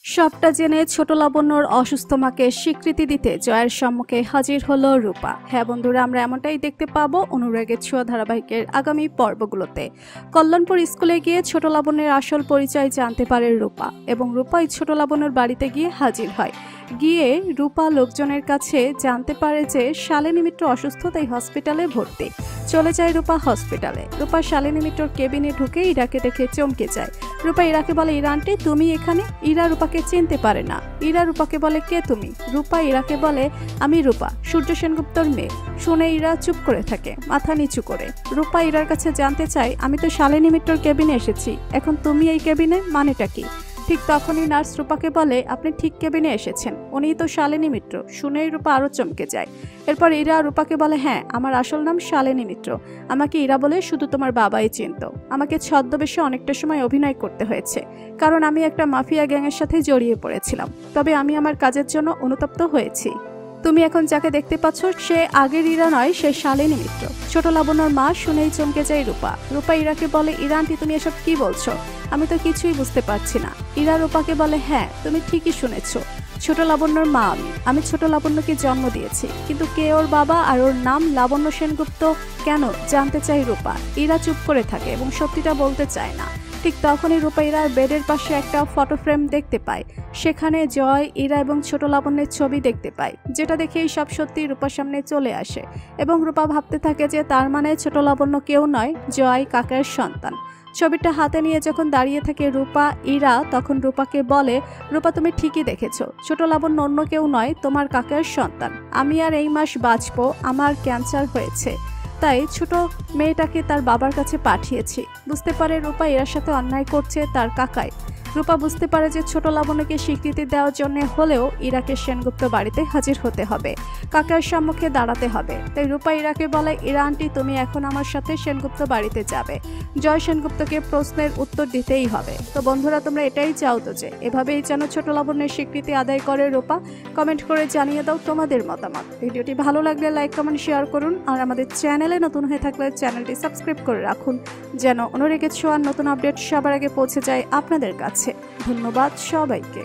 সবটা জেনে ছোট লাবণ্যর অসুস্থ মাকে স্বীকৃতি দিতে জয়ের সম্মুখে হাজির হলো রূপা। হ্যাঁ বন্ধুরা, আমরা এমনটাই দেখতে পাবো অনুরাগের ছোঁয়া ধারাবাহিকের আগামী পর্বগুলোতে। কল্যাণপুর স্কুলে গিয়ে ছোট লাবণ্যের আসল পরিচয় জানতে পারে রূপা এবং রূপাই ছোট লাবণ্যর বাড়িতে গিয়ে হাজির হয়। গিয়ে রূপা লোকজনের কাছে জানতে পারে যে শালিনী মিত্র অসুস্থ, তাই হসপিটালে ভর্তি। চলে যায় রূপা হসপিটালে। রূপা শালিনী মিত্রর কেবিনে ঢুকে ইরাকে দেখে চমকে যায়। রূপা ইরাকে বলে, ইরা আন্টি তুমি এখানে? ইরা রূপাকে চিনতে পারে না। ইরা রূপাকে বলে, কে তুমি? রূপা ইরাকে বলে, আমি রূপা, সূর্য সেনগুপ্তর মেয়ে। শুনে ইরা চুপ করে থাকে, মাথা নিচু করে। রূপা ইরার কাছে জানতে চায়, আমি তো শালিনী মিত্রর কেবিনে এসেছি, এখন তুমি এই কেবিনে, মানেটা কি? ঠিক তখনই নার্স রূপাকে বলে, আপনি ঠিক কেবিনে এসেছেন, উনিই তো শালিনী মিত্র। শুনেই রূপা আরো চমকে যায়। এরপর ইরা রূপাকে বলে, হ্যাঁ আমার আসল নাম শালিনী মিত্র, আমাকে ইরা বলে শুধু তোমার বাবাই চিনত। আমাকে ছদ্মবেশে অনেকটা সময় অভিনয় করতে হয়েছে, কারণ আমি একটা মাফিয়া গ্যাংয়ের সাথে জড়িয়ে পড়েছিলাম। তবে আমি আমার কাজের জন্য অনুতপ্ত হয়েছি। তুমি এখন যাকে দেখতে পাচ্ছ সে আগের ইরা নয়, সে শালিনী মিত্র। ছোট লাবণ্যর মা শুনেই চমকে যায় রূপা। রূপা ইরাকে বলে, ইরা আন্টি তুমি এসব কি বলছো? আমি তো কিছুই বুঝতে পারছি না। ইরা রূপাকে বলে, হ্যাঁ তুমি ঠিকই শুনেছো, ছোট লাবণ্যর মা আমি ছোট লাবণ্যকে জন্ম দিয়েছি, কিন্তু কে ওর বাবা আর ওর নাম লাবণ্য সেনগুপ্ত কেন জানতে চাই রূপা। ইরা চুপ করে থাকে এবং সত্যিটা বলতে চায় না। ঠিক তখনই রূপা ইরার বেডের পাশে একটা ফটো ফ্রেম দেখতে পায়। সেখানে জয়, ইরা এবং ছোট লাবণ্যের ছবি দেখতে পায়, যেটা দেখেই সব সত্যি রূপার সামনে চলে আসে এবং রূপা ভাবতে থাকে যে তার মানে ছোট লাবণ্য কেউ নয়, জয় কাকার সন্তান। ছবিটা হাতে নিয়ে যখন দাঁড়িয়ে থাকে রূপা ইরা, তখন রূপাকে বলে, রূপা তুমি ঠিকই দেখেছো, ছোট লাবণ্য অন্য কেউ নয়, তোমার কাকার সন্তান। আমি আর এই মাস বাঁচবো, আমার ক্যান্সার হয়েছে, তাই ছোট মেয়েটাকে তার বাবার কাছে পাঠিয়েছি। বুঝতে পারে রূপা ইরার সাথে অন্যায় করছে তার কাকাই। রূপা বুঝতে পারে যে ছোট লাবণ্যকে স্বীকৃতি দেওয়ার জন্য হলেও ইরাকে সেনগুপ্ত বাড়িতে হাজির হতে হবে, কাকার সম্মুখে দাঁড়াতে হবে। তাই রূপা ইরাকে বলে, ইরা আন্টি তুমি এখন আমার সাথে সেনগুপ্ত বাড়িতে যাবে, জয় সেনগুপ্তকে প্রশ্নের উত্তর দিতেই হবে। তো বন্ধুরা, তোমরা এটাই চাও তো যে এভাবেই যেন ছোট লাবণ্যের স্বীকৃতি আদায় করে রূপা? কমেন্ট করে জানিয়ে দাও তোমাদের মতামত। ভিডিওটি ভালো লাগলে লাইক কমেন্ট শেয়ার করুন, আর আমাদের চ্যানেলে নতুন হয়ে থাকলে চ্যানেলটি সাবস্ক্রাইব করে রাখুন, যেন অনুরাগের ছোঁয়ার নতুন আপডেট সবার আগে পৌঁছে যায় আপনাদের কাছে। ধন্যবাদ সবাইকে।